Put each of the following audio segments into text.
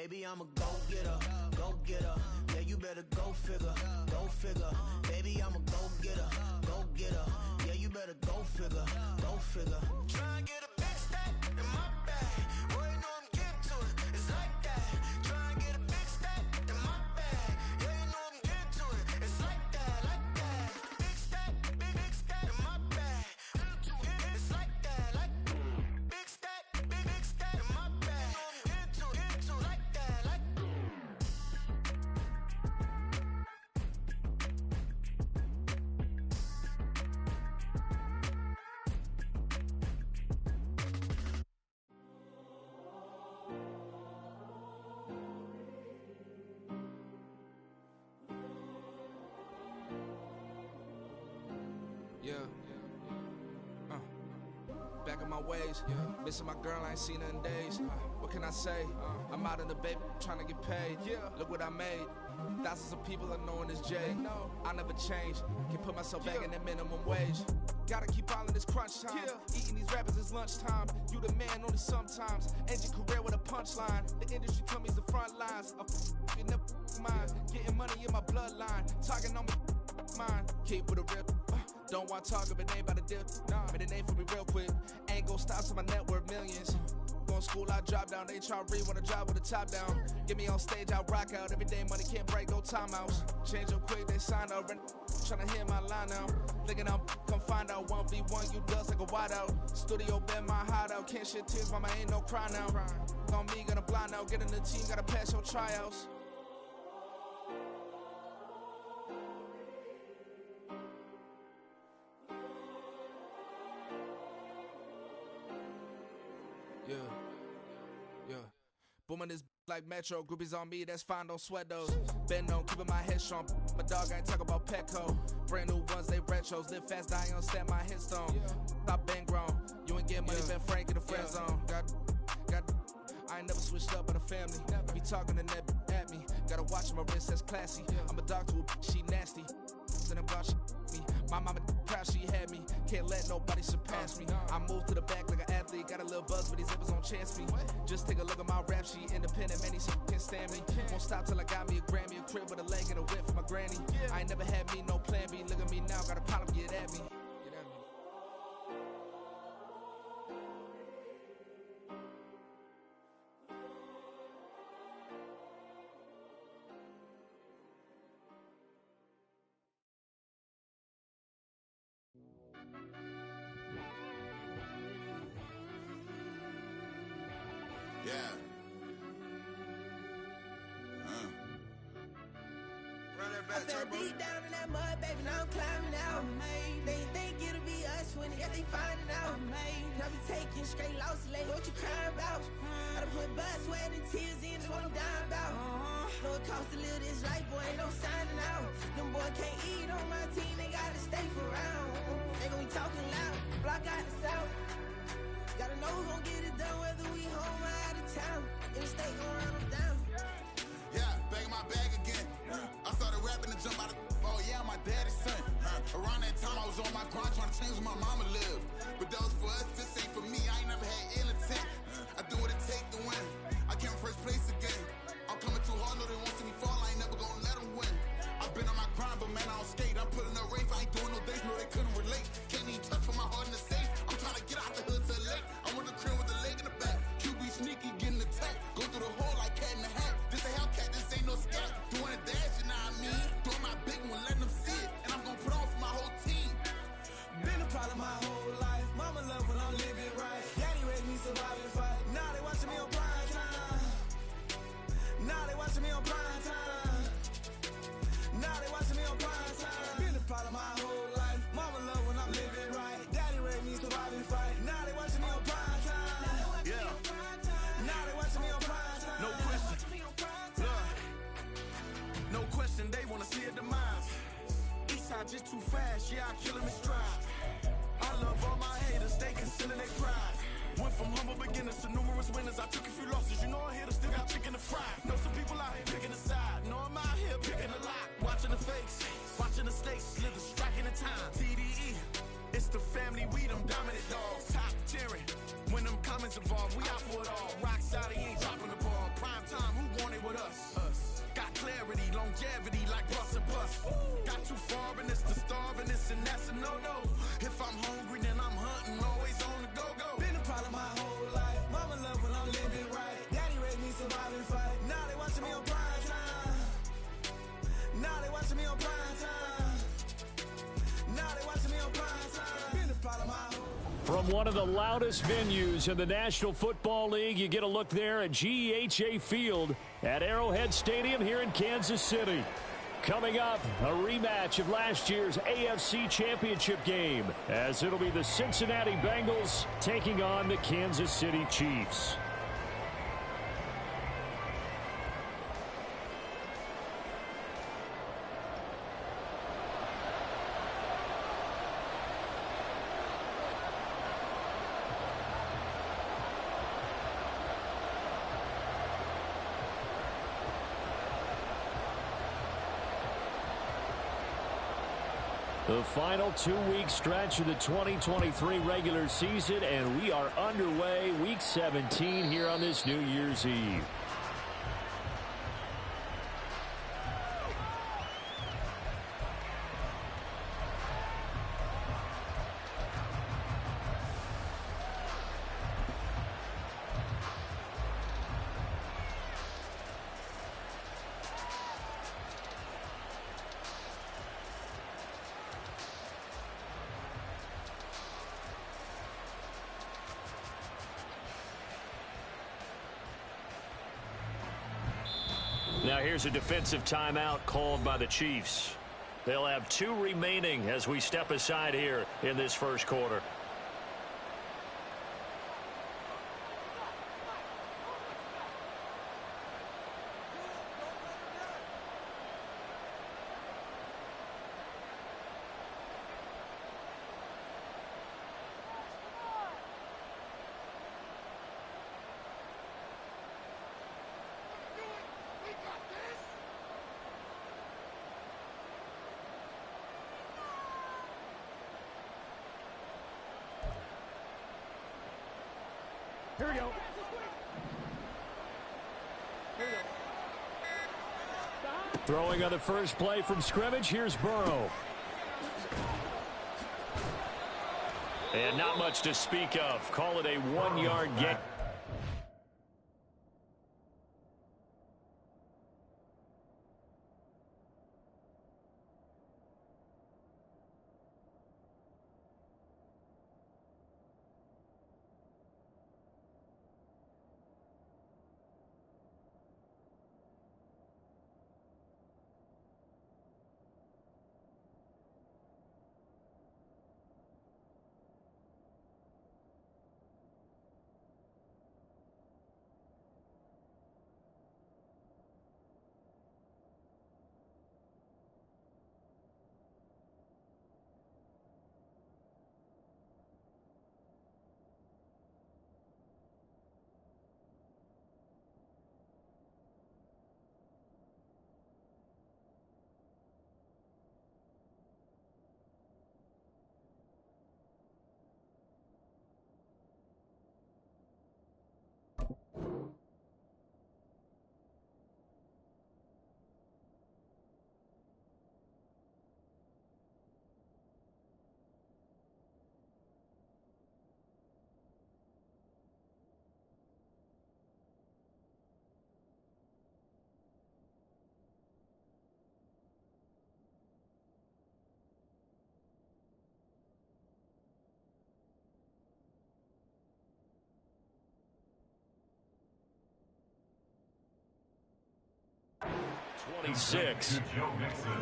Baby, I'm a go-getter, go-getter. Yeah, you better go figure, go figure. Baby, I'm a go-getter, go-getter. Yeah, you better go figure, go figure. Try and get a big stack in my bag. Boy, you know I'm getting to it. It's like that. Try and get a big stack in my bag. Yeah, you know I'm getting to it. It's like that, like that. Big stack in my bag. It's like that, like big stack in my bag. You know I'm getting to it, like that, like. Yeah. Back in my ways, missing my girl, I ain't seen her in days. What can I say? I'm out in the baby, trying to get paid. Look what I made. Thousands of people are knowing this Jay. I never change. Can put myself back in that minimum wage. Gotta keep all in this crunch time. Eating these rappers is lunchtime. You the man only sometimes. End your career with a punchline. The industry told me it's the front lines. You never mind. Getting money in my bloodline. Talking on me, mine. Keep with a rip. Don't want to talk if it ain't about the dip. Made a name for me real quick. Ain't gon' stop till my net worth millions. Going school, I drop down. They try to read when I drop with the top down. Get me on stage, I rock out. Every day money can't break, go timeouts. Change up quick, they sign up. Tryna hear my line now. Thinking I'm come find out 1v1, you dust like a wide out. Studio been my hideout. Can't shit tears, mama ain't no cry now. On me, gonna blind out. Get in the team, gotta pass your tryouts. Yeah. Booming this like Metro. Groupies on me, that's fine, don't sweat those. Bend on, keeping my head strong. My dog ain't talk about Petco. Brand new ones, they retros. Live fast, die on stand my headstone. Stop been grown. You ain't getting money, Ben Frank in the friend zone. Got. I ain't never switched up in a family. Be talking to that at me. Gotta watch my wrist, that's classy. I'm a dog to a she nasty. Then I'm gone, she me. My mama proud she had me. Can't let nobody surpass me. I moved to the back like an athlete. Got a little buzz, but these zippers don't chance me. Just take a look at my rap sheet. Independent, man, these can't stand me. Won't stop till I got me a Grammy. A crib with a leg and a whip for my granny. I ain't never had me no plan B. Look at me now, got a problem, get at me. Yeah. Run that back, I fell Turbo. deep down in that mud, baby, now I'm climbing out. They think it'll be us when yet they finding out. I be taking straight losses, like what you crying about? I done put blood, sweat, and tears in, that's what I'm dying about. Know it costs to live this life, boy, ain't no signing out. Them boy can't eat on my team, they gotta stay for round. They gon' be talking loud, block out the south. Gotta know who gon' get it done, whether we home or out of town. In the state gon' run them down. Yeah, back in my bag again. I started rapping to jump out of. Oh yeah, my daddy's son. Around that time I was on my grind trying to change where my mama lived. But that was for us, this ain't for me. I ain't never had ill intent. I do what it take to win. I came first place again. I'm coming too hard, no they won't see me fall. I ain't never gonna let them win. I've been on my grind, but man I don't skate. I'm putting up race, I ain't doing no days, no they couldn't relate. Can't even touch for my heart in the safe. I'm trying to get out the hood to the lake. I'm with the crib with the leg in the back. QB sneaky, getting attacked. Go through the hole like cat in the hat. This a Hellcat, this ain't no scat. Doing a dash, you know what I mean? Doing my big one, letting them see it. And I'm gonna put on for my whole team. Been a problem my whole life. Mama love when I'm living right. Daddy raised me survive and fight. Now they watching me on prime time. Now they watching me on prime time. Now they watching me on prime time. Been a problem my whole life. Mama love when I'm living right. Daddy raised me survive and fight. Now they watching me on prime time. Yeah. Now they watching me on prime time. No question. Look. No question, they wanna see a demise. Eastside just too fast, yeah, I kill him in stride. I love all my haters, they concealing their pride. Went from humble beginners to numerous winners. I took a few losses, you know I hit, still got chicken to fry. Know some people out here picking a side. Know I'm out here picking a lot. Watching the fakes, watching the snakes slither, striking the time. TDE, it's the family, we them dominant dogs. Top tiering, when them comments involved, we out for it all. Rock side, he ain't dropping the ball. Prime time, who want it with us? Got clarity, longevity like bus and bus. Got too far and it's the starving, and that's a no-no. If I'm hungry, then I'm hunting, always on the go-go. Been a problem my whole life. Mama love when I'm living right. Daddy raised me survive and fight. Now they watching me on prime time. Now they watching me on prime time. Now they watching me on prime time. Been a problem my whole life. From one of the loudest venues in the National Football League, you get a look there at GEHA Field at Arrowhead Stadium here in Kansas City. Coming up, a rematch of last year's AFC Championship game, as it'll be the Cincinnati Bengals taking on the Kansas City Chiefs. The final 2-week stretch of the 2023 regular season, and we are underway week 17 here on this New Year's Eve. Now here's a defensive timeout called by the Chiefs. They'll have 2 remaining as we step aside here in this first quarter. Here we go. Throwing on the first play from scrimmage, here's Burrow. And not much to speak of. Call it a 1-yard gain.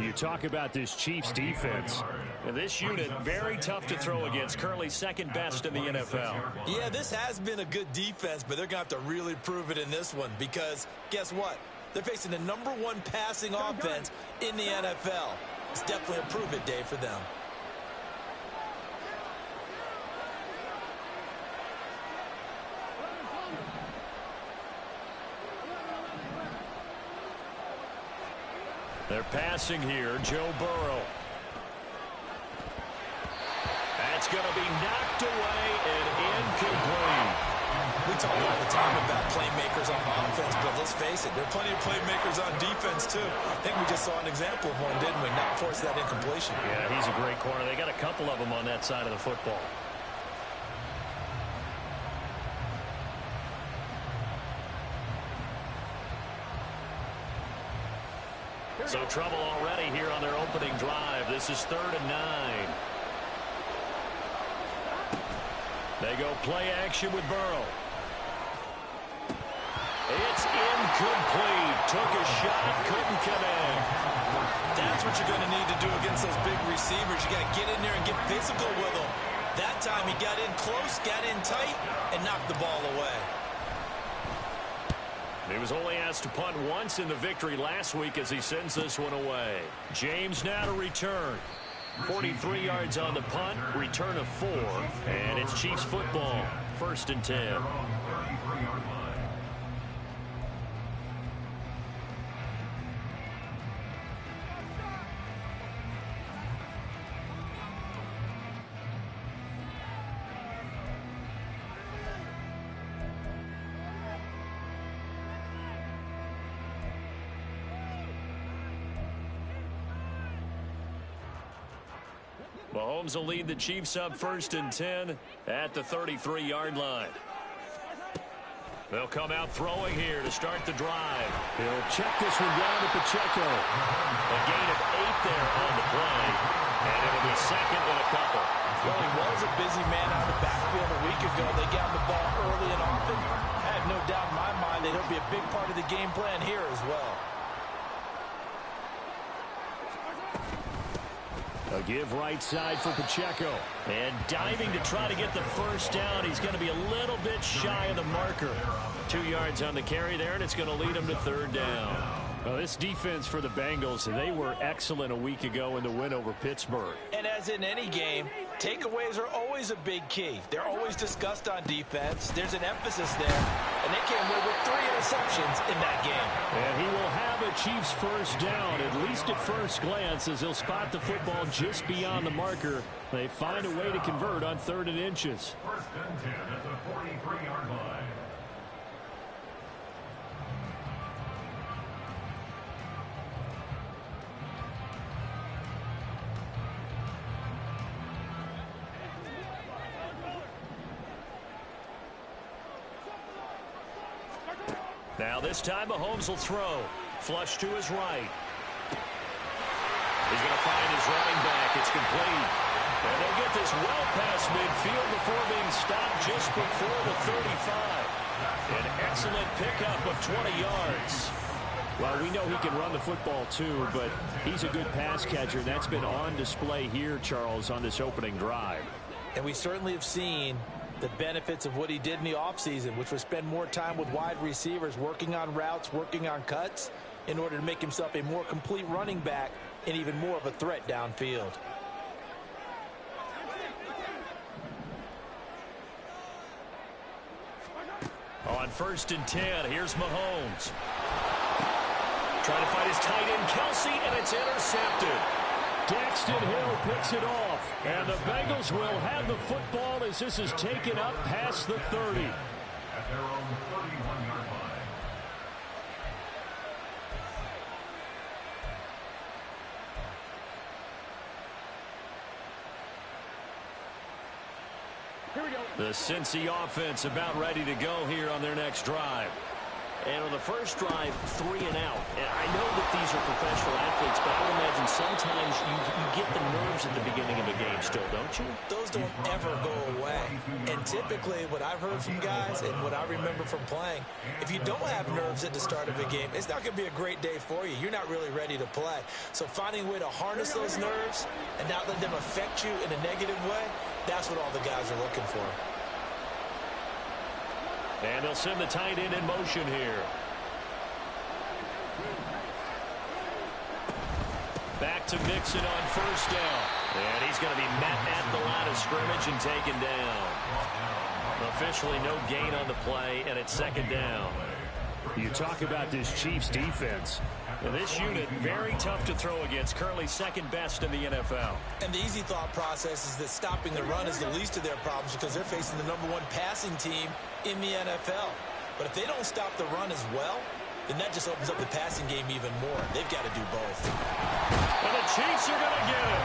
You talk about this Chiefs defense. And this unit, very tough to throw against, currently second best in the NFL. Yeah, this has been a good defense, but they're going to have to really prove it in this one because guess what? They're facing the #1 passing offense in the NFL. It's definitely a prove it day for them. They're passing here, Joe Burrow. That's going to be knocked away and incomplete. We talk all the time about playmakers on offense, but let's face it, there are plenty of playmakers on defense, too. I think we just saw an example of one, didn't we? Not force that incompletion. Yeah, he's a great corner. They got a couple of them on that side of the football. So trouble already here on their opening drive. This is 3rd and 9. They go play action with Burrow. It's incomplete. Took a shot, couldn't connect. That's what you're going to need to do against those big receivers. You got to get in there and get physical with them. That time he got in close, got in tight, and knocked the ball away. He was only asked to punt once in the victory last week as he sends this one away. James now to return. 43 yards on the punt, return of 4, and it's Chiefs football, 1st and 10. Mahomes will lead the Chiefs up 1st and 10 at the 33-yard line. They'll come out throwing here to start the drive. He'll check this one down to Pacheco. A gain of 8 there on the play, and it'll be 2nd and a couple. Well, he was a busy man out of the backfield a week ago. They got the ball early and often. I have no doubt in my mind that he'll be a big part of the game plan here as well. A give right side for Pacheco. And diving to try to get the first down. He's going to be a little bit shy of the marker. 2 yards on the carry there, and it's going to lead him to 3rd down. Well, this defense for the Bengals, they were excellent a week ago in the win over Pittsburgh. And as in any game, takeaways are always a big key. They're always discussed on defense. There's an emphasis there, and they came away with 3 interceptions in that game. And he will have a Chiefs first down, at least at first glance, as he'll spot the football just beyond the marker. They find a way to convert on 3rd and inches. 1st and 10 at the 43-yard line. Now this time Mahomes will throw. Flush to his right. He's going to find his running back. It's complete. And they'll get this well past midfield before being stopped just before the 35. An excellent pickup of 20 yards. Well, we know he can run the football too, but he's a good pass catcher. And that's been on display here, Charles, on this opening drive. And we certainly have seen the benefits of what he did in the offseason, which was spend more time with wide receivers, working on routes, working on cuts, in order to make himself a more complete running back and even more of a threat downfield. On 1st and 10, here's Mahomes. Trying to find his tight end, Kelsey, and it's intercepted. Daxton Hill picks it off, and the Bengals will have the football as this is taken up past the 30. At their own 31-yard line. Here we go. The Cincy offense about ready to go here on their next drive. And on the first drive, 3 and out. And I know that these are professional athletes, but I would imagine sometimes you get the nerves at the beginning of a game still, don't you? Those don't ever go away. And typically what I've heard from guys and what I remember from playing, if you don't have nerves at the start of a game, it's not going to be a great day for you. You're not really ready to play. So finding a way to harness those nerves and not let them affect you in a negative way, that's what all the guys are looking for. And they'll send the tight end in motion here. Back to Mixon on first down. And he's going to be met at the line of scrimmage and taken down. Officially no gain on the play, and it's 2nd down. You talk about this Chiefs defense. And this unit, very tough to throw against, currently second best in the NFL. And the easy thought process is that stopping the run is the least of their problems because they're facing the #1 passing team in the NFL. But if they don't stop the run as well, then that just opens up the passing game even more. They've got to do both. And the Chiefs are going to get it.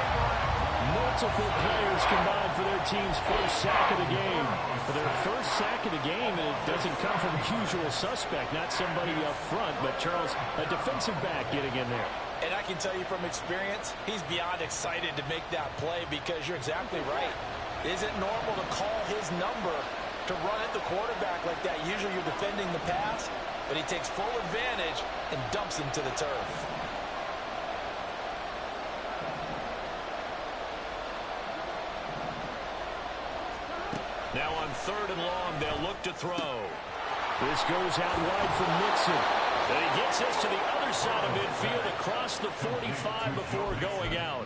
Multiple players combined for their team's first sack of the game. For their first sack of the game, and it doesn't come from a usual suspect, not somebody up front, but Charles, a defensive back getting in there. And I can tell you from experience, he's beyond excited to make that play because you're exactly right. Is it normal to call his number to run at the quarterback like that? Usually you're defending the pass, but he takes full advantage and dumps him to the turf. Now on 3rd and long, they'll look to throw. This goes out wide for Mixon. And he gets this to the other side of midfield across the 45 before going out.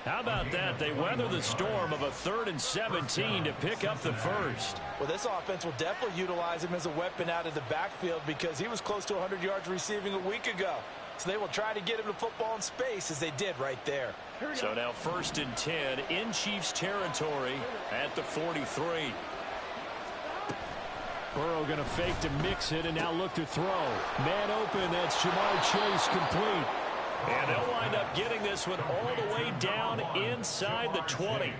How about that? They weather the storm of a 3rd and 17 to pick up the first. Well, this offense will definitely utilize him as a weapon out of the backfield because he was close to 100 yards receiving a week ago. So they will try to get him the football in space as they did right there. So now 1st and 10 in Chiefs territory at the 43. Burrow going to fake to mix it and now look to throw. Man open, that's Jamar Chase complete. And they'll wind up getting this one all the way down inside the 20.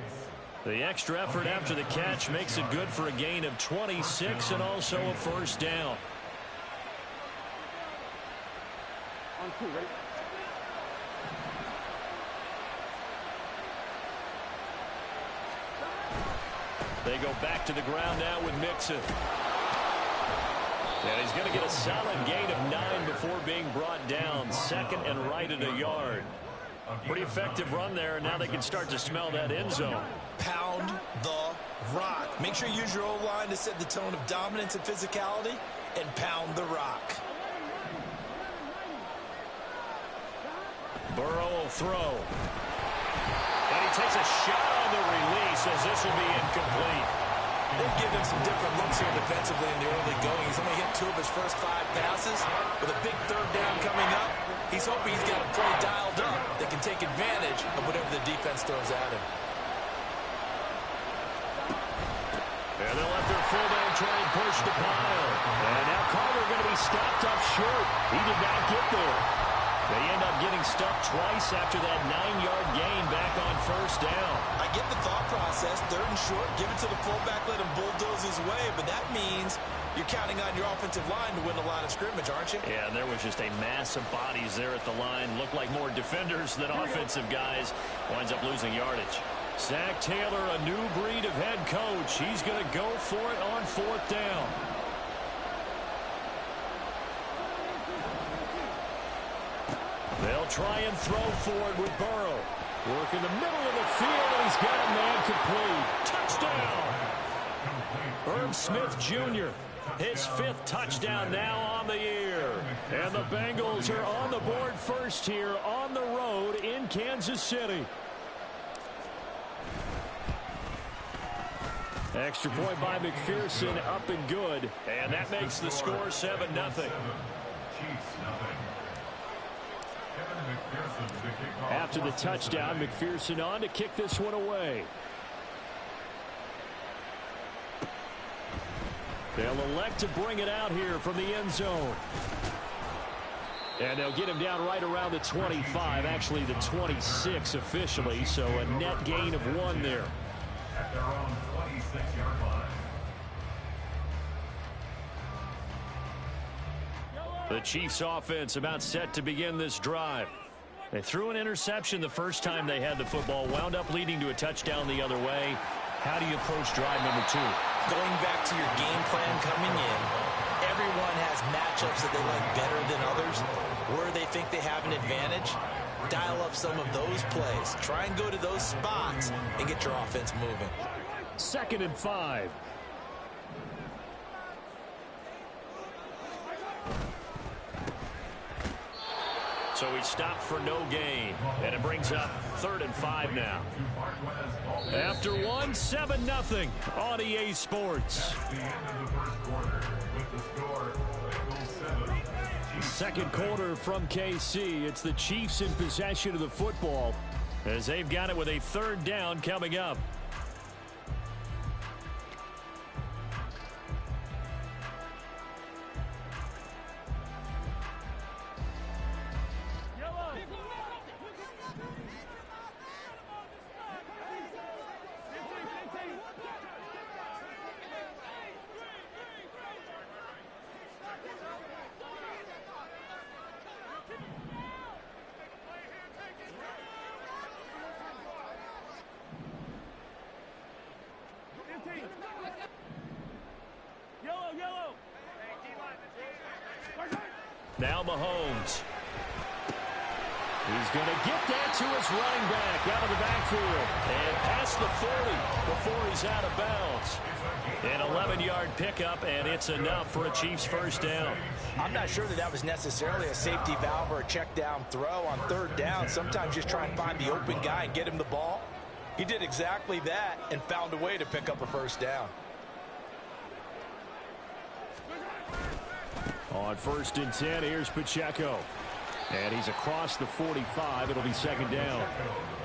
The extra effort after the catch makes it good for a gain of 26 and also a first down. On 2, ready? They go back to the ground now with Mixon. And he's going to get a solid gain of 9 before being brought down. 2nd and right at a yard. Pretty effective run there, and now they can start to smell that end zone. Pound the rock. Make sure you use your O-line to set the tone of dominance and physicality, and pound the rock. Burrow will throw. And he takes a shot on the release as this will be incomplete. They've given him some different looks here defensively in the early going. He's only hit 2 of his first 5 passes. With a big 3rd down coming up, he's hoping he's got a play dialed up that can take advantage of whatever the defense throws at him. And they'll let their fullback try and push the pile. And now Carter going to be stopped up short. He did not get there. They end up getting stuck twice after that 9-yard gain back on 1st down. I get the thought process. 3rd and short, give it to the fullback, let him bulldoze his way. But that means you're counting on your offensive line to win the line of scrimmage, aren't you? Yeah, and there was just a mass of bodies there at the line. Looked like more defenders than offensive guys. Winds up losing yardage. Zach Taylor, a new breed of head coach. He's going to go for it on 4th down. They'll try and throw forward with Burrow. Work in the middle of the field, and he's got a man complete. Touchdown! Herb Smith Jr., his 5th touchdown now on the year. And the Bengals are on the board first here on the road in Kansas City. Extra point by McPherson, up and good. And that makes the score 7-0. After the touchdown, McPherson on to kick this one away. They'll elect to bring it out here from the end zone. And they'll get him down right around the 25, actually the 26 officially, so a net gain of 1 there. At their own 26-yard line. The Chiefs offense about set to begin this drive. They threw an interception the first time they had the football, wound up leading to a touchdown the other way. How do you approach drive number 2? Going back to your game plan coming in, everyone has matchups that they like better than others. Where they think they have an advantage, dial up some of those plays. Try and go to those spots and get your offense moving. 2nd and 5. So he stopped for no gain, and it brings up 3rd and 5 now. After 1, 7-0 on EA Sports. The end of the first quarter with the score, Bengals 7, Second quarter from KC. It's the Chiefs in possession of the football as they've got it with a third down coming up. Now Mahomes. He's going to get that to his running back out of the backfield and past the 40 before he's out of bounds. An 11-yard pickup, and it's enough for a Chiefs first down. I'm not sure that was necessarily a safety valve or a check down throw on third down. Sometimes just try and find the open guy and get him the ball. He did exactly that and found a way to pick up a first down. On 1st and 10, here's Pacheco. And he's across the 45. It'll be second down.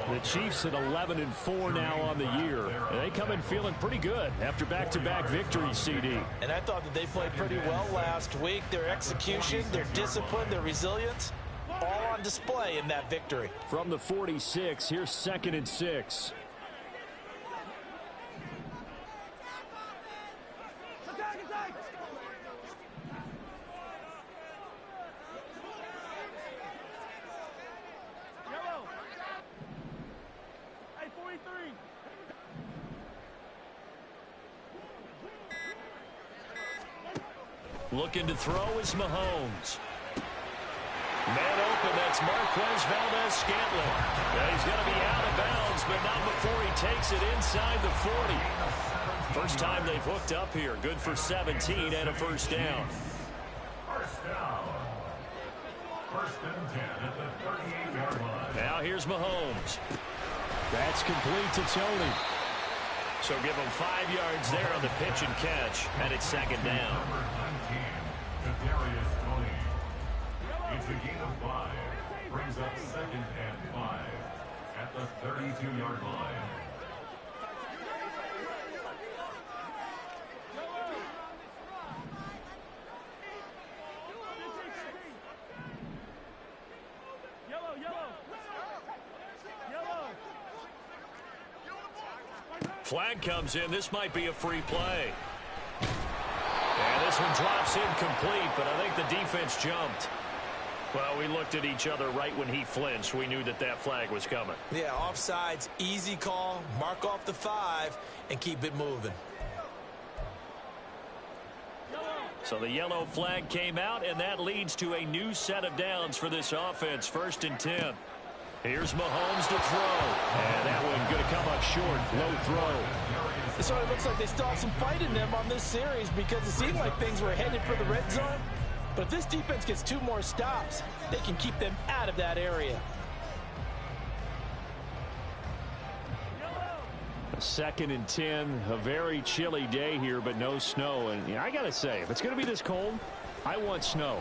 The Chiefs at 11-4 now on the year. And they come in feeling pretty good after back-to-back victories, CD. And I thought that they played pretty well last week. Their execution, their discipline, their resilience, all on display in that victory. From the 46, here's 2nd and 6. Looking to throw is Mahomes. Man open, that's Marquez Valdez-Scantling. He's going to be out of bounds, but not before he takes it inside the 40. First time they've hooked up here. Good for 17 and a first down. First down. 1st and 10 at the 38-yard line. Now here's Mahomes. That's complete to Tony. So give him 5 yards there on the pitch and catch, and it's second down. Number 19, Kadarius Toney. It's a gain of 5. Brings up 2nd and 5 at the 32-yard line. Flag comes in. This might be a free play. And this one drops incomplete, but I think the defense jumped. Well, we looked at each other right when he flinched. We knew that that flag was coming. Yeah, offsides, easy call, mark off the 5, and keep it moving. So the yellow flag came out, and that leads to a new set of downs for this offense. 1st and 10. Here's Mahomes to throw. And that one going to come up short. Low throw. So it looks like they still have some fight in them on this series because it seemed like things were headed for the red zone. But if this defense gets 2 more stops, they can keep them out of that area. 2nd and 10. A very chilly day here, but no snow. And I got to say, if it's going to be this cold, I want snow.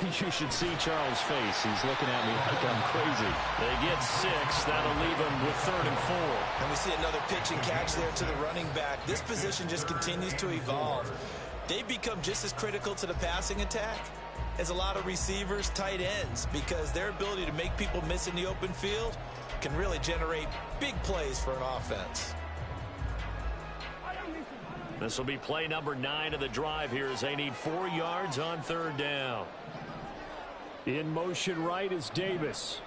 You should see Charles' face. He's looking at me like I'm crazy. They get 6. That'll leave them with 3rd and 4. And we see another pitch and catch there to the running back. This position just continues to evolve. They become just as critical to the passing attack as a lot of receivers, tight ends, because their ability to make people miss in the open field can really generate big plays for an offense. This will be play number 9 of the drive here as they need 4 yards on 3rd down. In motion right is Davis.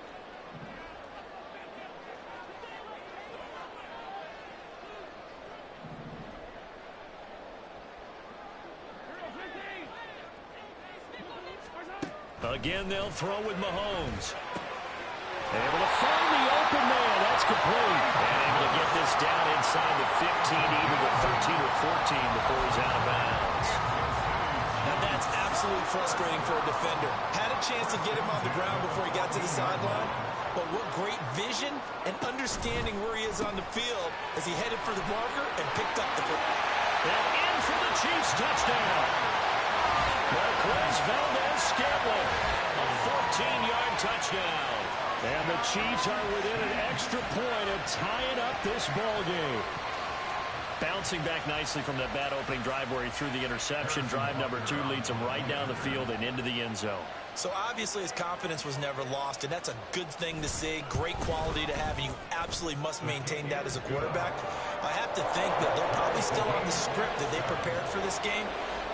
Again, they'll throw with Mahomes. Able to find the open man. That's complete. And able to get this down inside the 15, either the 13 or 14 before he's out of bounds. Now that's absolutely frustrating for a defender. Had a chance to get him on the ground before he got to the sideline, but what great vision and understanding where he is on the field as he headed for the marker and picked up the football. And in for the Chiefs touchdown. Marquez Valdez-Scantling, a 14-yard touchdown. And the Chiefs are within an extra point of tying up this ball game. Bouncing back nicely from that bad opening drive where he threw the interception. Drive number 2 leads him right down the field and into the end zone. So obviously his confidence was never lost, and that's a good thing to see. Great quality to have, and you absolutely must maintain that as a quarterback. I have to think that they're probably still on the script that they prepared for this game.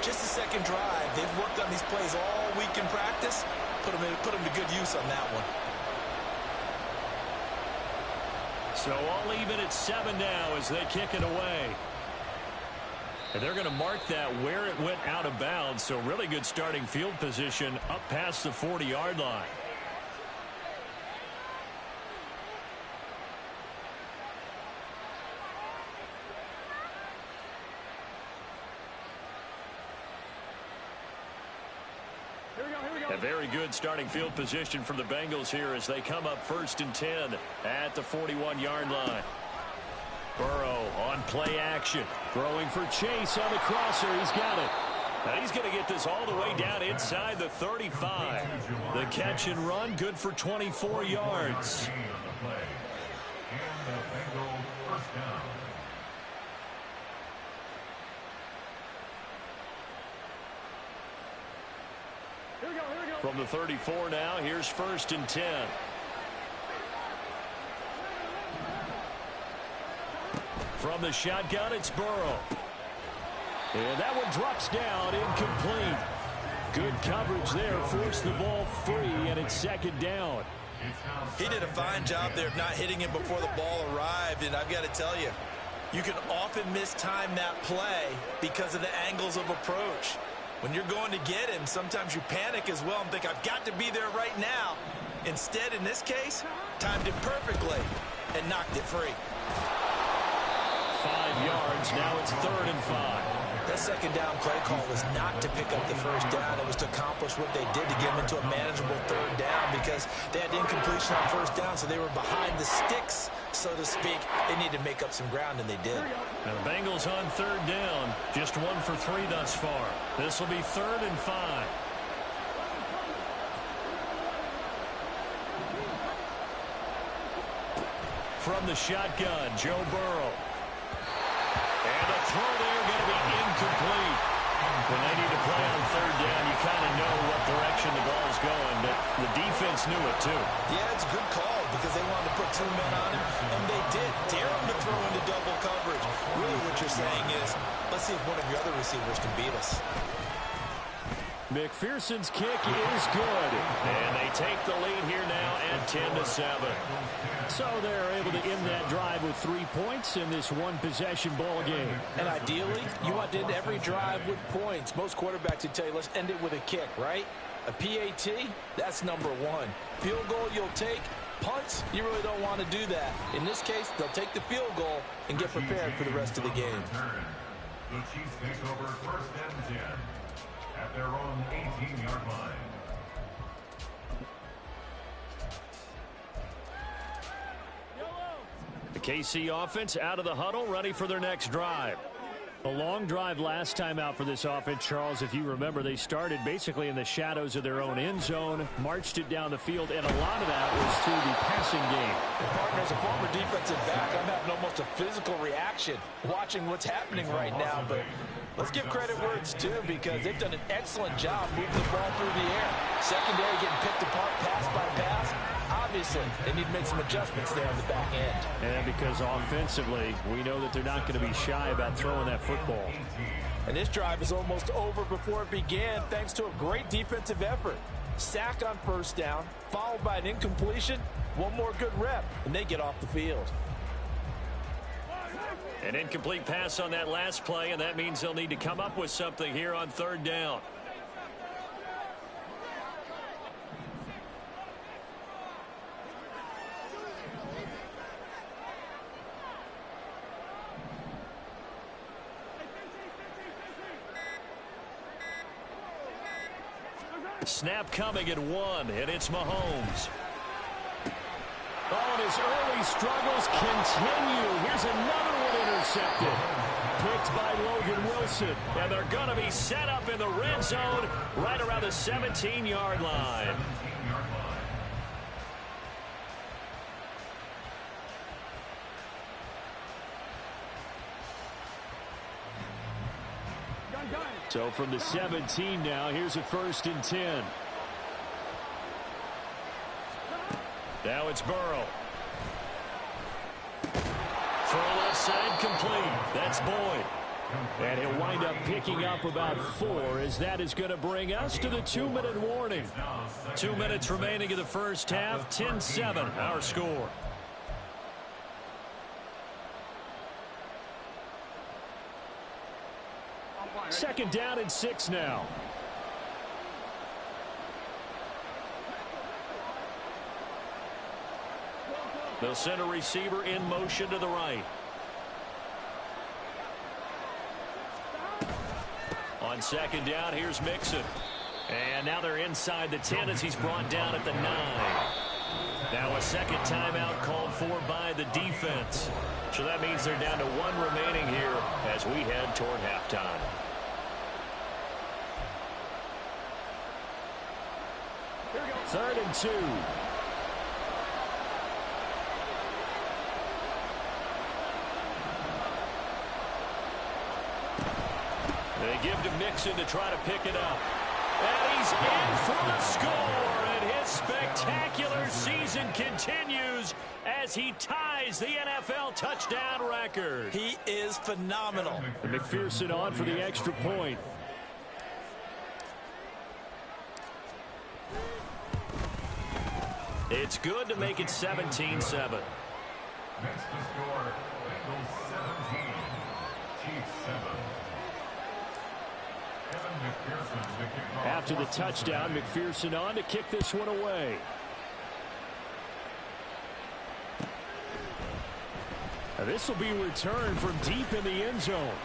Just the second drive, they've worked on these plays all week in practice. Put them to good use on that one. So all even at 7 now as they kick it away. And they're going to mark that where it went out of bounds. So really good starting field position up past the 40-yard line. A very good starting field position for the Bengals here as they come up 1st and 10 at the 41-yard line. Burrow on play action. Throwing for Chase on the crosser. He's got it. Now he's going to get this all the way down inside the 35. The catch and run good for 24 yards. From the 34 now, here's 1st and 10. From the shotgun, it's Burrow. And that one drops down, incomplete. Good coverage there, forced the ball free, and it's 2nd down. He did a fine job there of not hitting him before the ball arrived, and I've got to tell you, you can often mistime that play because of the angles of approach. When you're going to get him, sometimes you panic as well and think, I've got to be there right now. Instead, in this case, timed it perfectly and knocked it free. 5 yards, now it's 3rd and 5. That 2nd down play call was not to pick up the 1st down. It was to accomplish what they did to get them into a manageable 3rd down because they had incompletion on 1st down, so they were behind the sticks, so to speak. They needed to make up some ground, and they did. Now the Bengals on 3rd down, just 1 for 3 thus far. This will be 3rd and 5. From the shotgun, Joe Burrow. And the throw there going to be incomplete. When they need to play on 3rd down, you kind of know what direction the ball is going, but the defense knew it too. Yeah, it's a good call because they wanted to put 2 men on him, and they did. Dare him to throw into double coverage. Really what you're saying is, let's see if one of your other receivers can beat us. McPherson's kick is good, and they take the lead here now at 10-7. So they're able to end that drive with 3 points in this one-possession ball game. And ideally, you want to end every drive with points. Most quarterbacks would tell you, let's end it with a kick, right? A PAT, that's number 1. Field goal you'll take. Punts, you really don't want to do that. In this case, they'll take the field goal and get prepared for the rest of the game. The Chiefs take over 1st and 10 at their own 18-yard line. The KC offense out of the huddle, ready for their next drive. A long drive last time out for this offense, Charles. If you remember, they started basically in the shadows of their own end zone, marched it down the field, and a lot of that was through the passing game. And partner, as a former defensive back, I'm having almost a physical reaction watching what's happening right now. But let's give credit where it's due because they've done an excellent job moving the ball through the air. Secondary getting picked apart pass by pass. Obviously, they need to make some adjustments there on the back end. And because offensively, we know that they're not going to be shy about throwing that football. And this drive is almost over before it began thanks to a great defensive effort. Sack on 1st down, followed by an incompletion, one more good rep, and they get off the field. An incomplete pass on that last play, and that means they'll need to come up with something here on 3rd down. Snap coming at 1, and it's Mahomes. Oh, and his early struggles continue. Here's another one intercepted. picked by Logan Wilson. And they're going to be set up in the red zone right around the 17-yard line. So from the 17 now, here's a 1st and 10. Now it's Burrow. Throw left side complete. That's Boyd. And he'll wind up picking up about 4 as that is going to bring us to the 2-minute warning. 2 minutes remaining in the first half. 10-7 our score. Second down and 6 now. They'll send a receiver in motion to the right. On second down, here's Mixon. And now they're inside the 10 as he's brought down at the 9. Now a second timeout called for by the defense. So that means they're down to 1 remaining here as we head toward halftime. Third and 2. They give to Mixon to try to pick it up. And he's in for the score. And his spectacular season continues as he ties the NFL touchdown record. He is phenomenal. And McPherson on for the extra point. It's good to make it 17-7. Next to score, Bengals 17, Chiefs 7. After the touchdown, McPherson on to kick this one away. Now this will be returned from deep in the end zone.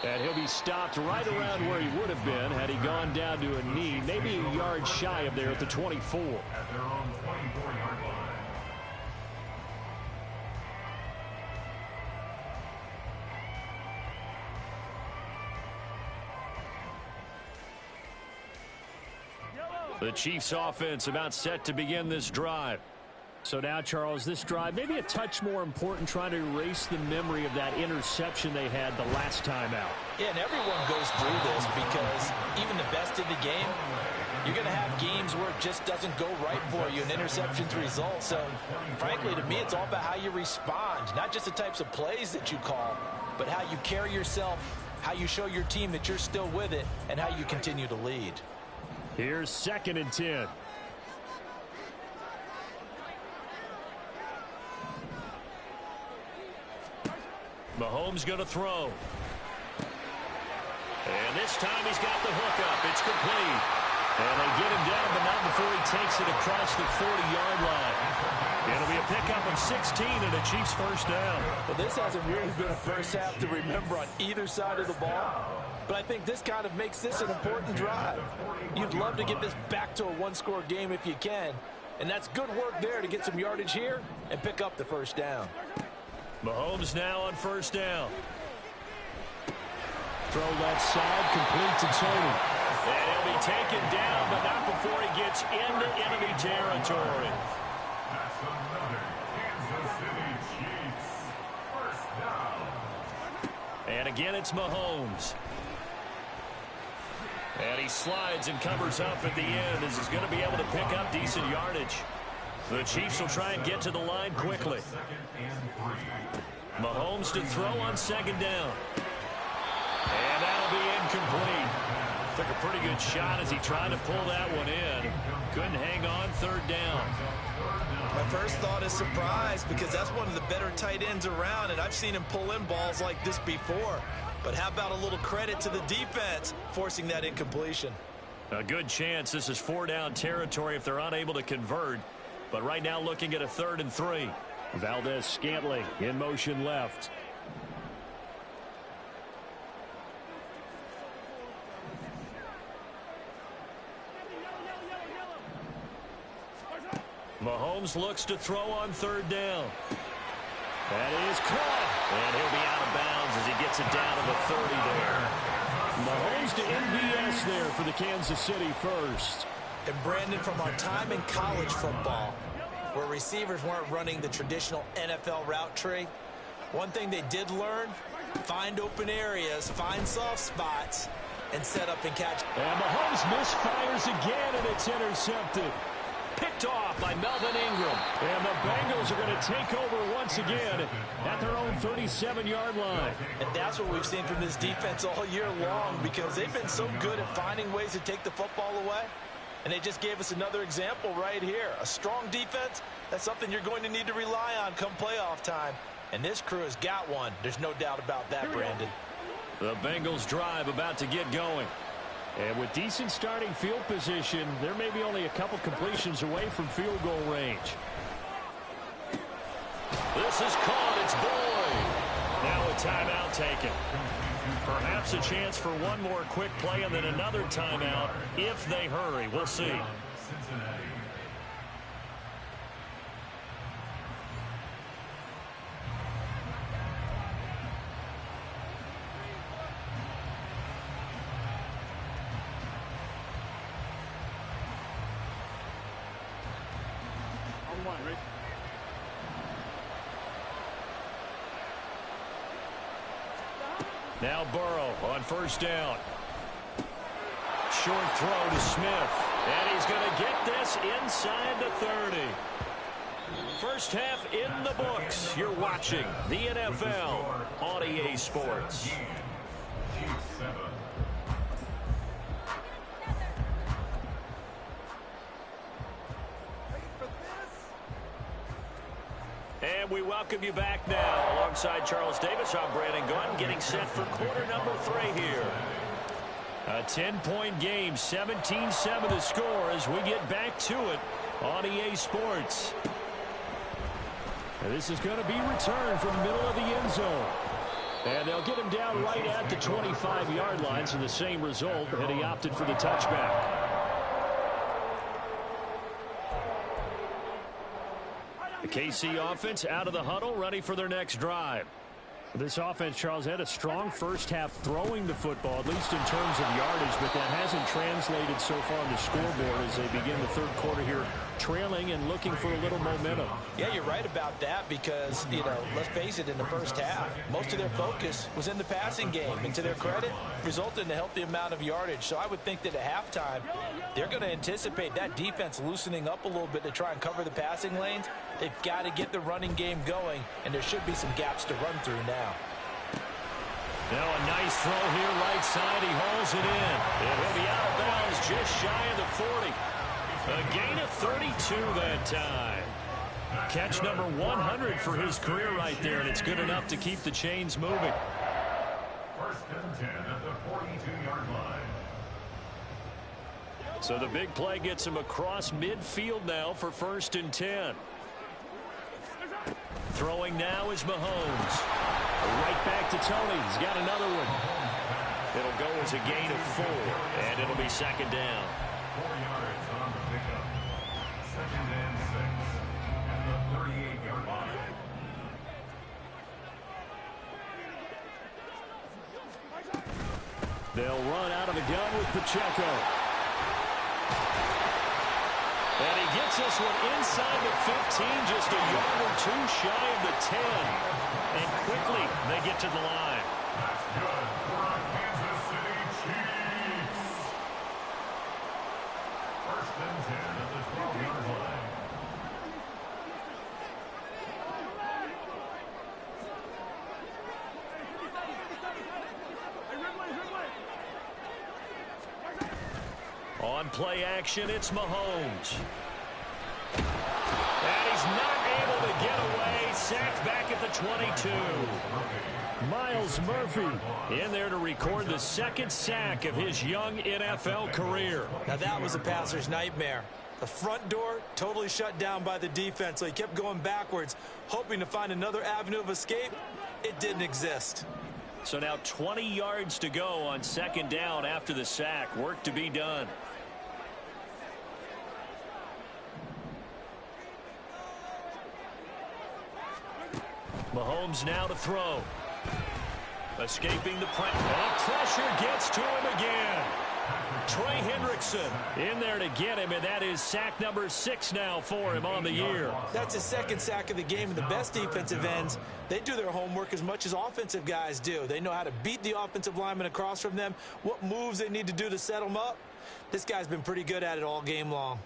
And he'll be stopped right around where he would have been had he gone down to a knee, maybe a yard shy of there at the 24. At their own 24-yard line. The Chiefs offense about set to begin this drive. So now, Charles, this drive maybe a touch more important, trying to erase the memory of that interception they had the last time out. Yeah, and everyone goes through this because even the best in the game, you're going to have games where it just doesn't go right for you, and interceptions result. So, frankly, to me, it's all about how you respond, not just the types of plays that you call, but how you carry yourself, how you show your team that you're still with it, and how you continue to lead. Here's 2nd and 10. Mahomes going to throw. And this time he's got the hook up. It's complete. And they get him down, but not before he takes it across the 40-yard line. It'll be a pickup of 16 and a Chiefs first down. Well, this hasn't really been a first half to remember on either side of the ball. But I think this kind of makes this an important drive. You'd love to get this back to a one-score game if you can. And that's good work there to get some yardage here and pick up the first down. Mahomes now on first down. Throw left side, complete to Tony. And he'll be taken down, but not before he gets into enemy territory. That's another Kansas City Chiefs first down. And again, it's Mahomes. And he slides and covers up at the end as he's going to be able to pick up decent yardage. The Chiefs will try and get to the line quickly. Mahomes to throw on second down. And that'll be incomplete. Took a pretty good shot as he tried to pull that one in. Couldn't hang on third down. My first thought is surprise because that's one of the better tight ends around, and I've seen him pull in balls like this before. But how about a little credit to the defense forcing that incompletion? A good chance this is 4-down territory if they're unable to convert. But right now looking at a 3rd and 3. Valdez-Scantling in motion left. Mahomes looks to throw on third down. That is caught. And he'll be out of bounds as he gets it down to the 30 there. Mahomes to MVS there for the Kansas City first. And Brandon, from our time in college football, where receivers weren't running the traditional NFL route tree, one thing they did learn, find open areas, find soft spots, and set up and catch. And Mahomes misfires again, and it's intercepted. Picked off by Melvin Ingram. And the Bengals are going to take over once again at their own 37-yard line. And that's what we've seen from this defense all year long, because they've been so good at finding ways to take the football away. And they just gave us another example right here. A strong defense, that's something you're going to need to rely on come playoff time. And this crew has got one. There's no doubt about that, Brandon. The Bengals drive about to get going. And with decent starting field position, there may be only a couple completions away from field goal range. This is caught. It's Boyd. Now a timeout taken. Perhaps a chance for one more quick play and then another timeout if they hurry. We'll see. Now Burrow on first down. Short throw to Smith. And he's going to get this inside the 30. First half in the books. You're watching the NFL on EA Sports. And we welcome you back now. Alongside Charles Davis, I'm Brandon Gunn, getting set for quarter number 3 here. A 10-point game, 17-7 the score as we get back to it on EA Sports. And this is going to be returned from the middle of the end zone. And they'll get him down right at the 25-yard line, so the same result, and he opted for the touchback. The KC offense out of the huddle, ready for their next drive. This offense, Charles, had a strong first half throwing the football, at least in terms of yardage, but that hasn't translated so far on the scoreboard as they begin the third quarter here, trailing and looking for a little momentum. Yeah, you're right about that because, let's face it, in the first half, most of their focus was in the passing game. And to their credit, resulted in a healthy amount of yardage. So I would think that at halftime, they're going to anticipate that defense loosening up a little bit to try and cover the passing lanes. They've got to get the running game going, and there should be some gaps to run through now. Now a nice throw here, right side. He hauls it in. And he'll be out of bounds just shy of the 40. A gain of 32 that time. Catch number 100 for his career right there, and it's good enough to keep the chains moving. First and 10 at the 42-yard line. So the big play gets him across midfield now for first and 10. Throwing now is Mahomes. Right back to Tony. He's got another one. It'll go as a gain of 4, and it'll be second down. 4 yards on the pickup. Second and 6 at the 38-yard line. They'll run out of the gun with Pacheco. And he gets this one inside the 15, just a yard or 2 shy of the 10. And quickly, they get to the line. That's good for our Kansas City Chiefs. First and 10 at the 12-yard line. On play action, it's Mahomes. And he's not able to get away. Sacked back at the 22. Miles Murphy in there to record the second sack of his young NFL career. Now that was a passer's nightmare. The front door totally shut down by the defense, so he kept going backwards, hoping to find another avenue of escape. It didn't exist. So now 20 yards to go on second down after the sack. Work to be done. Mahomes now to throw. Escaping the pressure. And pressure gets to him again. Trey Hendrickson in there to get him, and that is sack number 6 now for him on the year. That's his second sack of the game, and the best defensive ends, they do their homework as much as offensive guys do. They know how to beat the offensive lineman across from them, what moves they need to do to set them up. This guy's been pretty good at it all game long.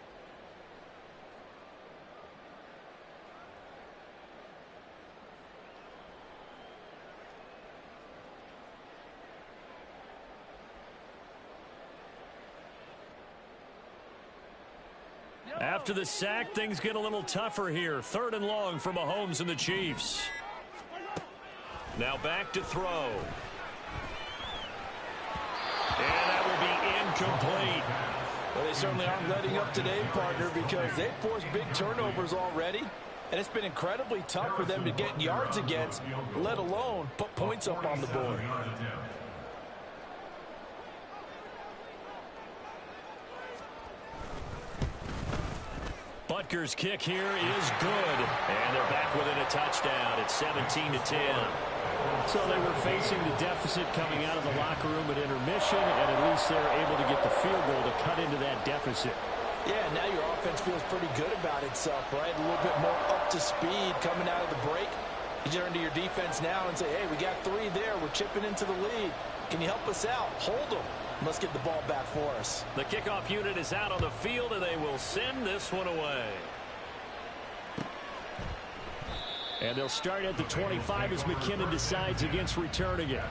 After the sack, things get a little tougher here. 3rd and long for Mahomes and the Chiefs. Now back to throw. And that will be incomplete. Well, they certainly aren't letting up today, partner, because they've forced big turnovers already. And it's been incredibly tough for them to get yards against, let alone put points up on the board. Butker's kick here is good. And they're back within a touchdown. It's 17-10. So they were facing the deficit coming out of the locker room at intermission, and at least they're able to get the field goal to cut into that deficit. Yeah, now your offense feels pretty good about itself, right? A little bit more up to speed coming out of the break. You turn to your defense now and say, hey, we got 3 there. We're chipping into the lead. Can you help us out? Hold them. Let's get the ball back for us. The kickoff unit is out on the field, and they will send this one away. And they'll start at the 25 as McKinnon decides against returning it.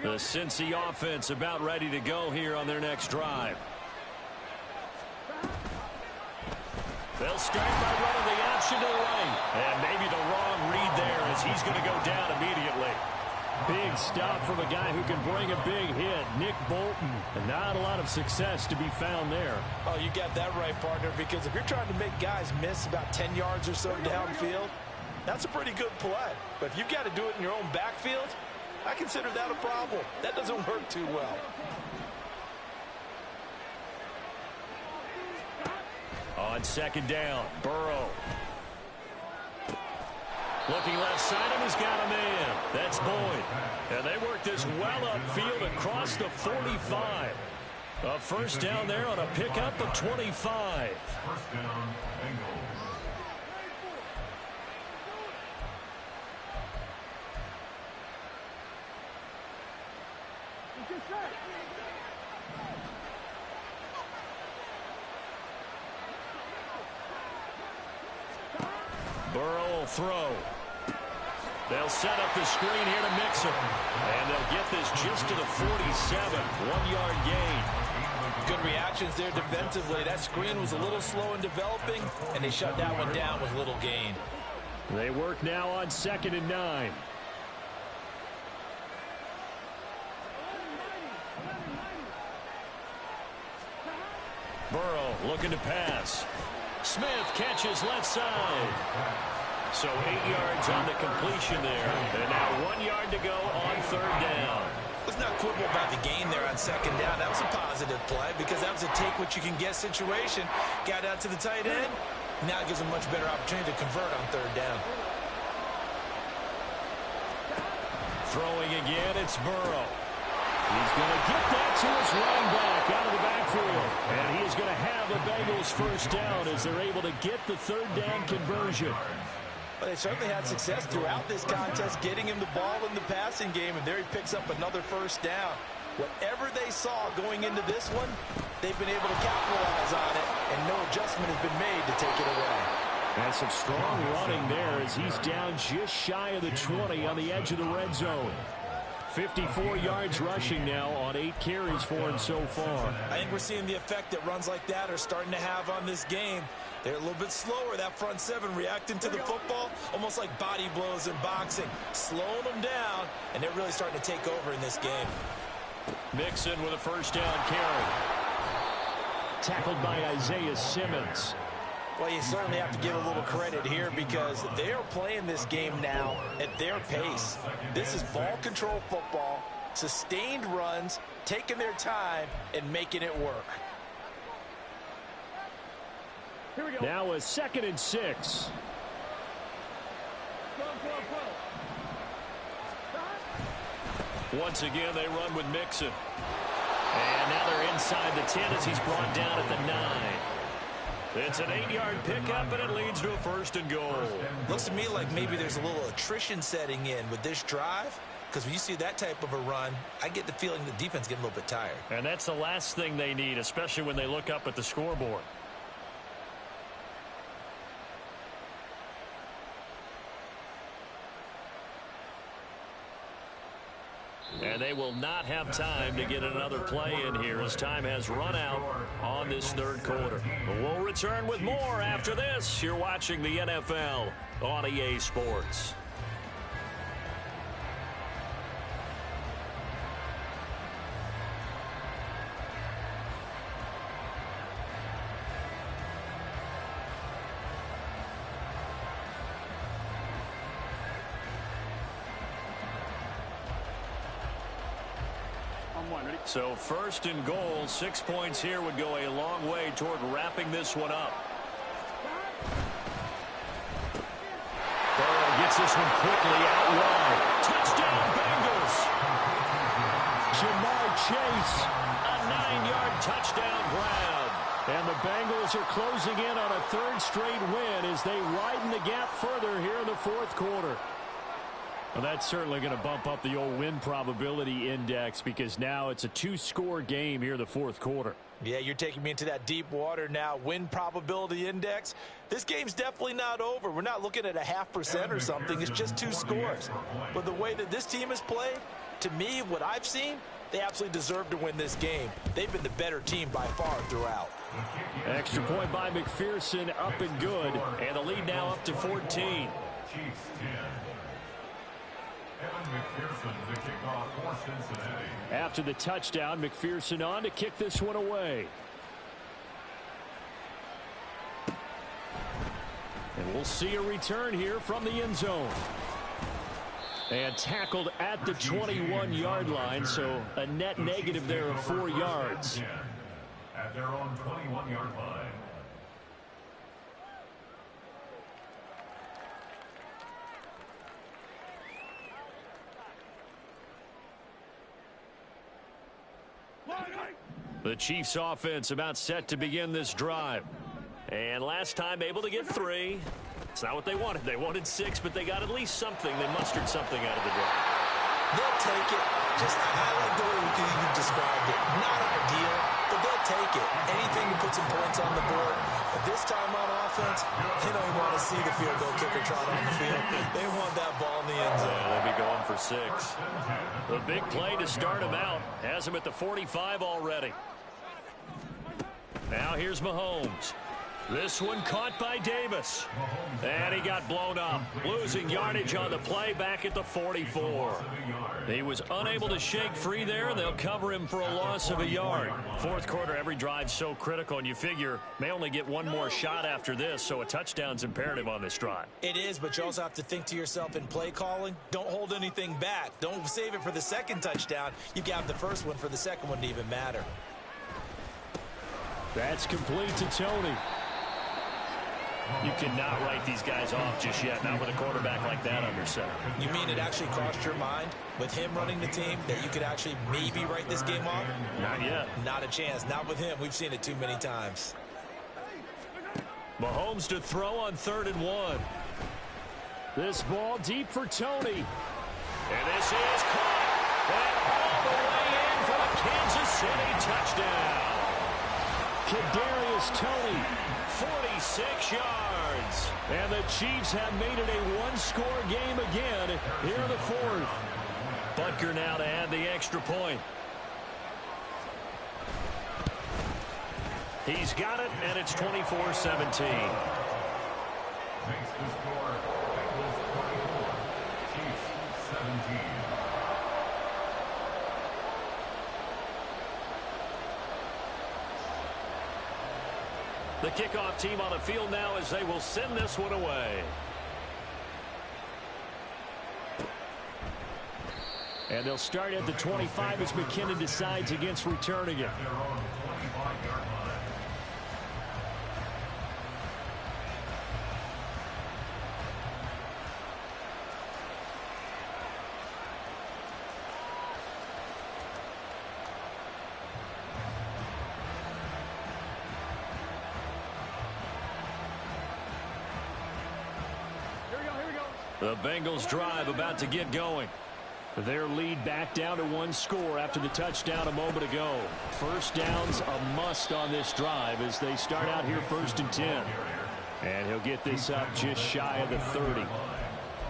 The Cincy offense about ready to go here on their next drive. They'll start by running the option to the right. And maybe the wrong read there as he's going to go down immediately. Big stop from a guy who can bring a big hit, Nick Bolton. And not a lot of success to be found there. Oh, you got that right, partner, because if you're trying to make guys miss about 10 yards or so downfield, that's a pretty good play. But if you've got to do it in your own backfield, I consider that a problem. That doesn't work too well. On 2nd down, Burrow. Looking left side, and he's got a man. That's Boyd. And they work this well upfield across the 45. A first down there on a pickup of 25. First down, Bengals. Burrow will throw. They'll set up the screen here to mix him. And they'll get this just to the 47. 1-yard gain. Good reactions there defensively. That screen was a little slow in developing, and they shut that one down with little gain. They work now on 2nd and 9. Burrow looking to pass. Smith catches left side. So 8 yards on the completion there. And now 1 yard to go on 3rd down. Let's not quibble about the gain there on 2nd down. That was a positive play because that was a take-what-you-can-get situation. Got out to the tight end. Now it gives a much better opportunity to convert on 3rd down. Throwing again, it's Burrow. He's going to get that to his running back out of the backfield. And he is going to have the Bengals first down as they're able to get the 3rd down conversion. Well, they certainly had success throughout this contest, getting him the ball in the passing game, and there he picks up another first down. Whatever they saw going into this one, they've been able to capitalize on it, and no adjustment has been made to take it away. And some strong running there as he's down just shy of the 20 on the edge of the red zone. 54 yards rushing now on 8 carries for him so far. I think we're seeing the effect that runs like that are starting to have on this game. They're a little bit slower, that front 7, reacting to the football, almost like body blows in boxing, slowing them down, and they're really starting to take over in this game. Mixon with a first down carry. Tackled by Isaiah Simmons. Well, you certainly have to give a little credit here because they are playing this game now at their pace. This is ball control football, sustained runs, taking their time, and making it work. Here we go. Now a 2nd and 6. Once again, they run with Mixon. And now they're inside the 10 as he's brought down at the 9. It's an 8-yard pickup, and it leads to a 1st and goal. Looks to me like maybe there's a little attrition setting in with this drive, because when you see that type of a run, I get the feeling the defense getting a little bit tired. And that's the last thing they need, especially when they look up at the scoreboard. And they will not have time to get another play in here as time has run out on this 3rd quarter. But we'll return with more after this. You're watching the NFL on EA Sports. So 1st and goal, 6 points here would go a long way toward wrapping this one up. Burrow gets this one quickly out wide. Touchdown, Bengals. Jamar Chase, a 9-yard touchdown grab. And the Bengals are closing in on a 3rd straight win as they widen the gap further here in the 4th quarter. Well, that's certainly going to bump up the old win probability index because now it's a 2-score game here in the 4th quarter. Yeah, you're taking me into that deep water now. Win probability index. This game's definitely not over. We're not looking at a 0.5% or something. It's just 2 scores. But the way that this team has played, to me, what I've seen, they absolutely deserve to win this game. They've been the better team by far throughout. Extra point by McPherson, up and good. And the lead now up to 14. After the touchdown, McPherson on to kick this one away. And we'll see a return here from the end zone. And tackled at the 21-yard line, so a net negative there of 4 yards. At their own 21-yard line. The Chiefs offense about set to begin this drive. And last time able to get 3. It's not what they wanted. They wanted 6, but they got at least something. They mustered something out of the drive. They'll take it. I like the way you described it. Not ideal, but they'll take it. Anything to put some points on the board. But this time on offense, they don't want to see the field goal kicker trot on the field. They want that ball in the end zone. They'll be going for 6. The big play to start him out. Has him at the 45 already. Now here's Mahomes. This one caught by Davis. And he got blown up. Losing yardage on the play back at the 44. He was unable to shake free there, and they'll cover him for a loss of a yard. 4th quarter, every drive's so critical, and you figure may only get one more shot after this, so a touchdown's imperative on this drive. It is, but you also have to think to yourself in play calling, don't hold anything back. Don't save it for the 2nd touchdown. You can have the 1st one for the 2nd one to even matter. That's complete to Tony. You cannot write these guys off just yet, not with a quarterback like that under center. You mean it actually crossed your mind with him running the team that you could actually maybe write this game off? Not yet. Not a chance. Not with him. We've seen it too many times. Mahomes to throw on 3rd and 1. This ball deep for Tony. And this is caught. And all the way in for the Kansas City touchdown. Kadarius Toney, 46 yards. And the Chiefs have made it a 1-score game again here in the 4th. Butker now to add the extra point. He's got it, and it's 24-17. Makes the score Bengals 24, Chiefs 17. The kickoff team on the field now as they will send this one away. And they'll start at the 25 as McKinnon decides against returning it. The Bengals drive about to get going. Their lead back down to 1 score after the touchdown a moment ago. First down's a must on this drive as they start out here 1st and 10. And he'll get this up just shy of the 30.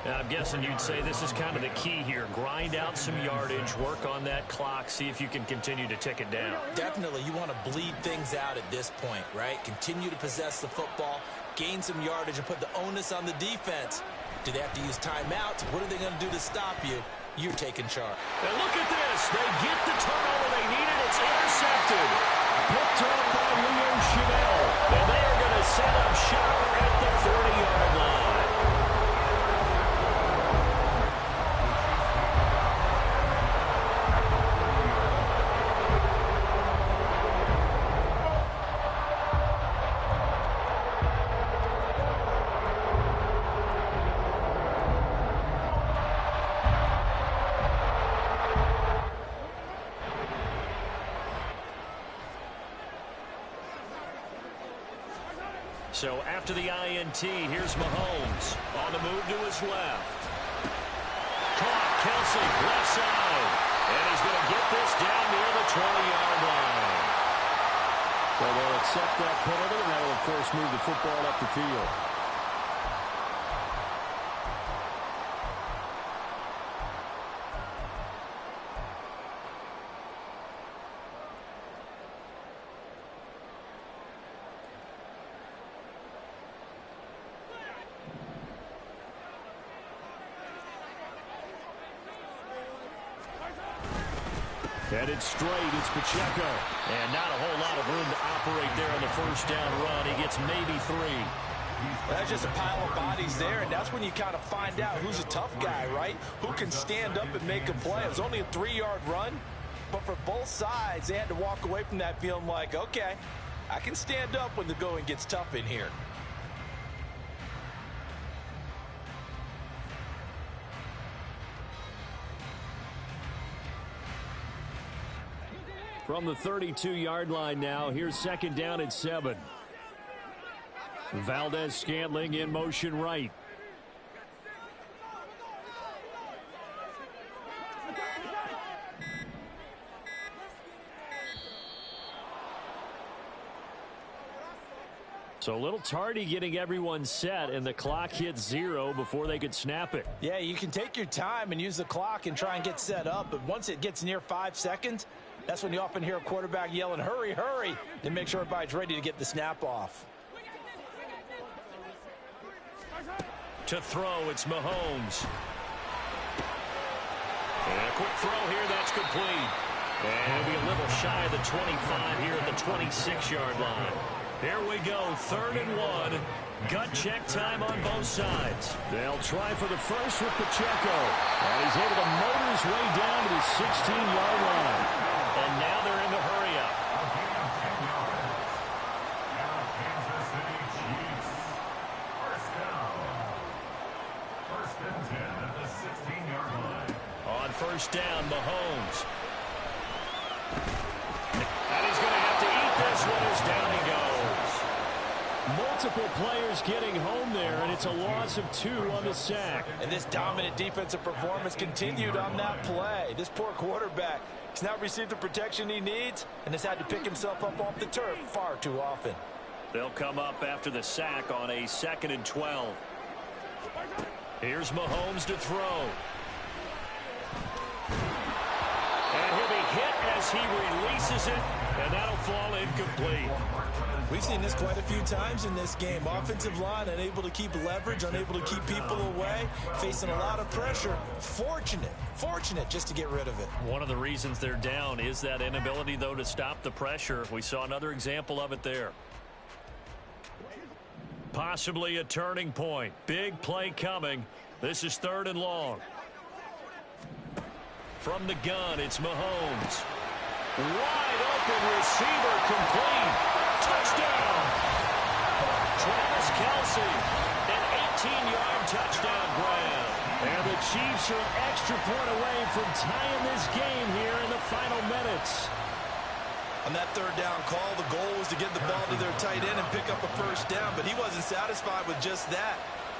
And I'm guessing you'd say this is kind of the key here. Grind out some yardage, work on that clock, see if you can continue to tick it down. Definitely, you want to bleed things out at this point, right? Continue to possess the football, gain some yardage, and put the onus on the defense. Do they have to use timeouts? What are they going to do to stop you? You're taking charge. And look at this. They get the turnover they needed. It's intercepted. Picked up by Leo Chanel. And they are going to set up shop at the 40-yard line. So after the INT, here's Mahomes on the move to his left. Caught Kelsey, left side. And he's going to get this down near the 20-yard line. Well, they'll accept that penalty, and that will, of course, move the football up the field. Headed straight, it's Pacheco. And not a whole lot of room to operate there on the first down run. He gets maybe 3. That's just a pile of bodies there, and that's when you kind of find out who's a tough guy, right? Who can stand up and make a play. It was only a 3-yard run, but for both sides, they had to walk away from that feeling like, okay, I can stand up when the going gets tough in here. From the 32-yard line now, here's 2nd down and 7. Valdez-Scantling in motion right. So a little tardy getting everyone set, and the clock hits 0 before they could snap it. Yeah, you can take your time and use the clock and try and get set up, but once it gets near 5 seconds, that's when you often hear a quarterback yelling, hurry, hurry, and make sure everybody's ready to get the snap off. To throw, it's Mahomes. And a quick throw here, that's complete. And it'll be a little shy of the 25 here at the 26-yard line. Here we go, 3rd and 1. Gut check time on both sides. They'll try for the first with Pacheco. And he's able to motor his way down to the 16-yard line. And now they're in the hurry-up. Kansas City Chiefs. First down. 1st and 10 at the 16-yard line. On first down, Mahomes. And he's going to have to eat this one as down he goes. Multiple players getting home there, and it's a loss of 2 on the sack. And this dominant defensive performance continued on that play. This poor quarterback has not received the protection he needs and has had to pick himself up off the turf far too often. They'll come up after the sack on a 2nd and 12. Here's Mahomes to throw. And he'll be hit as he releases it, and that'll fall incomplete. We've seen this quite a few times in this game. Offensive line unable to keep leverage, unable to keep people away, facing a lot of pressure. Fortunate just to get rid of it. One of the reasons they're down is that inability, though, to stop the pressure. We saw another example of it there. Possibly a turning point. Big play coming. This is 3rd and long. From the gun, it's Mahomes. Wide open receiver, complete. Touchdown. Travis Kelce, an 18-yard touchdown grab. And the Chiefs are an extra point away from tying this game here in the final minutes. On that 3rd down call, the goal was to get the ball to their tight end and pick up a 1st down, but he wasn't satisfied with just that.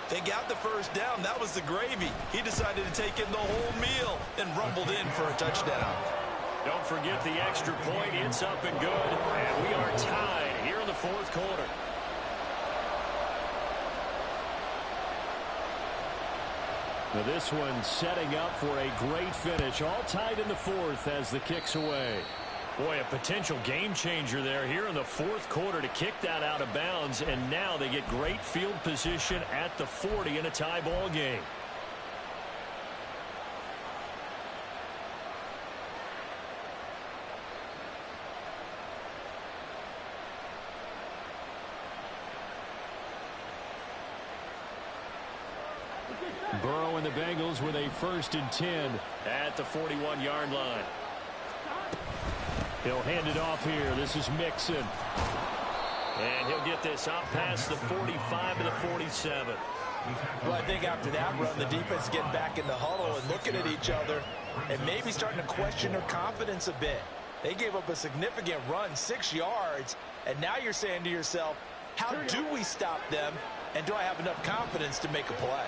They got the 1st down. That was the gravy. He decided to take in the whole meal and rumbled in for a touchdown. Don't forget the extra point. It's up and good. And we are tied here in the 4th quarter. Now this one setting up for a great finish. All tied in the 4th as the kick's away. Boy, a potential game changer there here in the 4th quarter to kick that out of bounds. And now they get great field position at the 40 in a tie ball game. Burrow and the Bengals with a 1st and 10 at the 41-yard line. He'll hand it off here. This is Mixon. And he'll get this up past the 45 to the 47. Well, I think after that run, the defense getting back in the huddle and looking at each other and maybe starting to question their confidence a bit. They gave up a significant run, 6 yards, and now you're saying to yourself, how do we stop them, and do I have enough confidence to make a play?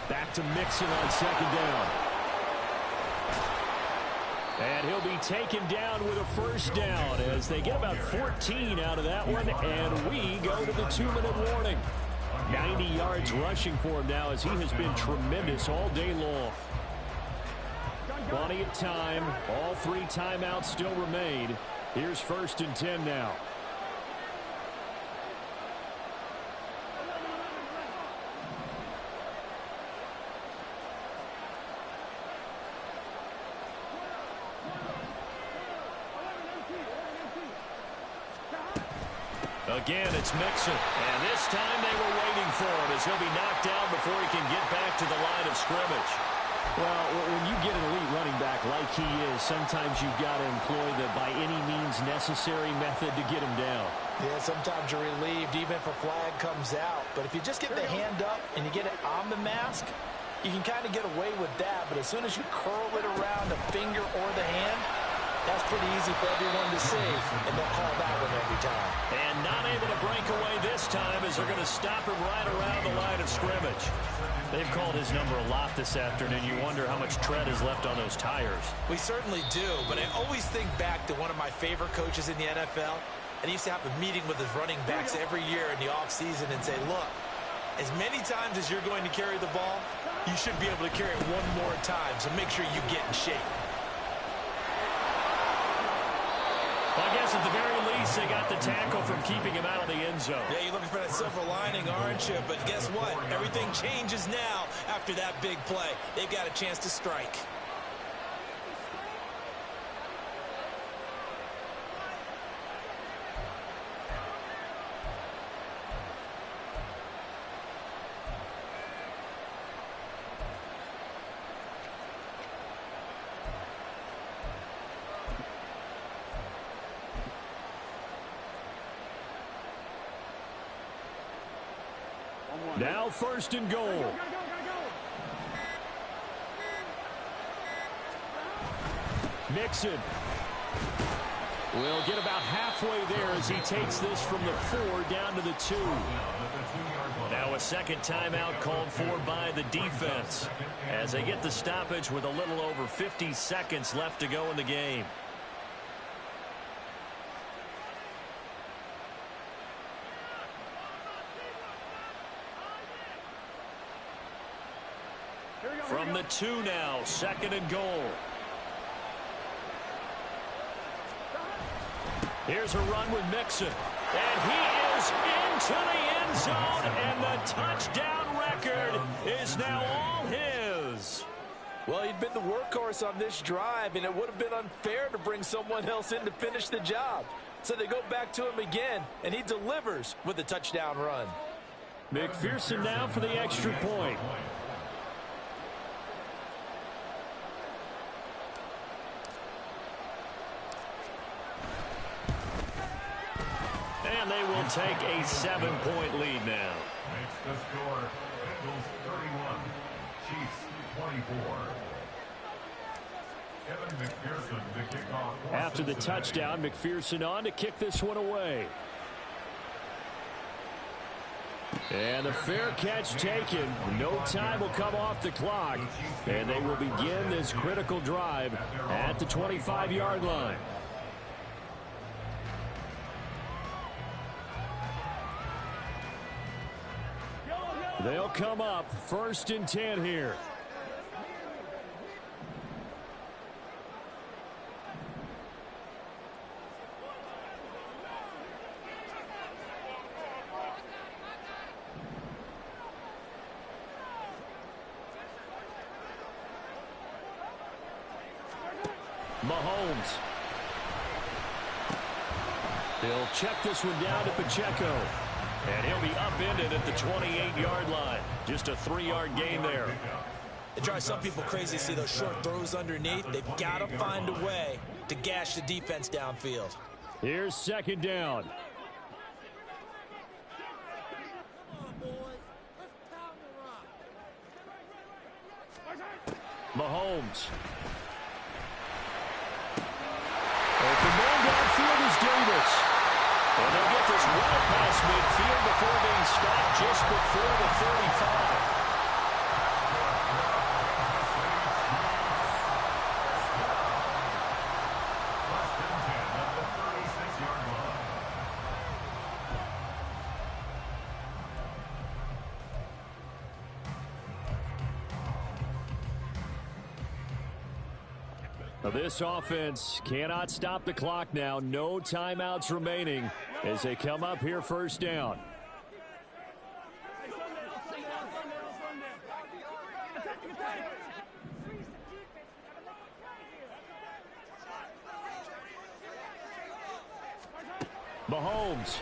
Back to Mixon on 2nd down. And he'll be taken down with a 1st down as they get about 14 out of that one, and we go to the 2-minute warning. 90 yards rushing for him now as he has been tremendous all day long. Plenty of time. All 3 timeouts still remain. Here's 1st and 10 now. Again, it's Mixon. And this time they were waiting for him as he'll be knocked down before he can get back to the line of scrimmage. Well, when you get an elite running back like he is, sometimes you've got to employ the by any means necessary method to get him down. Yeah, sometimes you're relieved even if a flag comes out. But if you just get the hand up and you get it on the mask, you can kind of get away with that. But as soon as you curl it around the finger or the hand, that's pretty easy for everyone to see, and they'll call that one every time. And not able to break away this time as they're going to stop him right around the line of scrimmage. They've called his number a lot this afternoon. You wonder how much tread is left on those tires. We certainly do, but I always think back to one of my favorite coaches in the NFL, and he used to have a meeting with his running backs every year in the offseason and say, look, as many times as you're going to carry the ball, you should be able to carry it one more time, so make sure you get in shape. I guess at the very least, they got the tackle from keeping him out of the end zone. Yeah, you're looking for that silver lining, aren't you? But guess what? Everything changes now after that big play. They've got a chance to strike. Now 1st and goal. Mixon will get about halfway there as he takes this from the 4 down to the 2. Now a 2nd timeout called for by the defense as they get the stoppage with a little over 50 seconds left to go in the game. From the 2 now, 2nd and goal. Here's a run with Mixon. And he is into the end zone, and the touchdown record is now all his. Well, he'd been the workhorse on this drive, and it would have been unfair to bring someone else in to finish the job. So they go back to him again, and he delivers with a touchdown run. McPherson now for the extra point. And they will take a 7-point lead now. Makes the score Bengals 31, Chiefs 24. Kevin McPherson to kick off. After the touchdown, McPherson on to kick this one away. And the fair catch taken. No time will come off the clock. And they will begin this critical drive at the 25-yard line. They'll come up 1st and 10 here. Mahomes. He'll check this one down to Pacheco. And he'll be upended at the 28-yard line. Just a 3-yard gain there. It drives some people crazy to see those short throws underneath. They've got to find a way to gash the defense downfield. Here's 2nd down. Mahomes. Open man downfield is Davis. And they'll get this well past midfield before being stopped just before the 35. This offense cannot stop the clock now. No timeouts remaining as they come up here 1st down. Mahomes.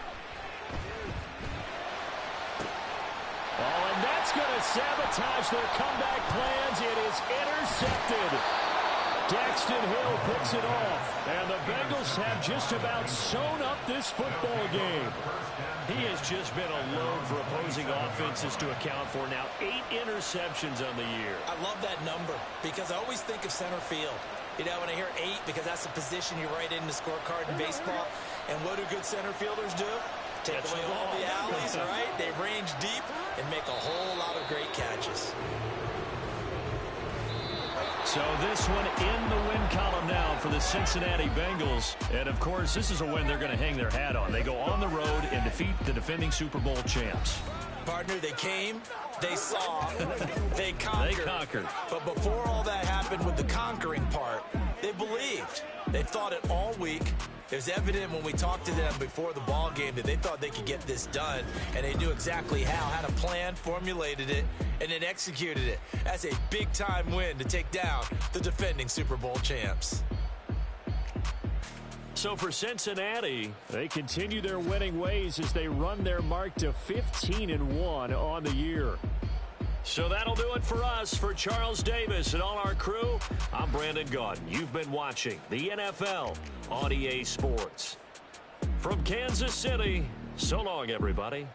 Oh, and that's going to sabotage their comeback plans. It is intercepted. Daxton Hill picks it off, and the Bengals have just about sewn up this football game. He has just been a load for opposing offenses to account for now. 8 interceptions on the year. I love that number because I always think of center field. You know, when I hear 8, because that's the position you write in the scorecard in baseball. And what do good center fielders do? Take away all the alleys, right? They range deep and make a whole lot of great catches. So this one in the win column now for the Cincinnati Bengals. And, of course, this is a win they're going to hang their hat on. They go on the road and defeat the defending Super Bowl champs. Partner, they came, they saw, they conquered. They conquered. But before all that happened with the conquering part, they believed. They thought it all week. It was evident when we talked to them before the ball game that they thought they could get this done, and they knew exactly how, had a plan, formulated it, and then executed it. That's a big-time win to take down the defending Super Bowl champs. So for Cincinnati, they continue their winning ways as they run their mark to 15-1 on the year. So that'll do it for us. For Charles Davis and all our crew, I'm Brandon Gaudin. You've been watching the NFL on EA Sports. From Kansas City, so long, everybody.